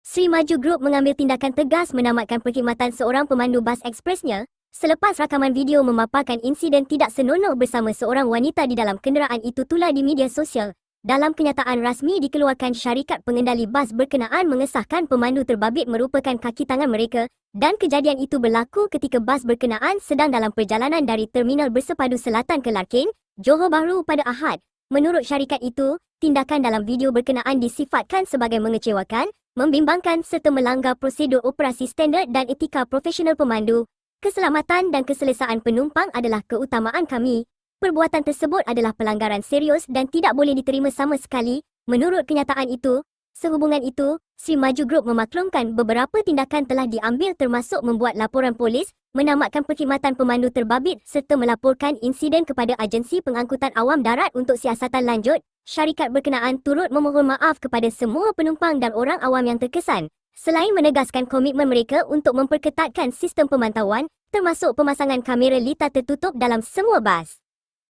Sri Maju Group mengambil tindakan tegas menamatkan perkhidmatan seorang pemandu bas ekspresnya selepas rakaman video memaparkan insiden tidak senonoh bersama seorang wanita di dalam kenderaan itu tular di media sosial. Dalam kenyataan rasmi dikeluarkan, syarikat pengendali bas berkenaan mengesahkan pemandu terbabit merupakan kaki tangan mereka dan kejadian itu berlaku ketika bas berkenaan sedang dalam perjalanan dari Terminal Bersepadu Selatan ke Larkin, Johor Bahru pada Ahad. Menurut syarikat itu, tindakan dalam video berkenaan disifatkan sebagai mengecewakan, membimbangkan serta melanggar prosedur operasi standard dan etika profesional pemandu. Keselamatan dan keselesaan penumpang adalah keutamaan kami. Perbuatan tersebut adalah pelanggaran serius dan tidak boleh diterima sama sekali. Menurut kenyataan itu, sehubungan itu, Sri Maju Group memaklumkan beberapa tindakan telah diambil termasuk membuat laporan polis, menamatkan perkhidmatan pemandu terbabit serta melaporkan insiden kepada Agensi Pengangkutan Awam Darat untuk siasatan lanjut. Syarikat berkenaan turut memohon maaf kepada semua penumpang dan orang awam yang terkesan, selain menegaskan komitmen mereka untuk memperketatkan sistem pemantauan, termasuk pemasangan kamera litar tertutup dalam semua bas.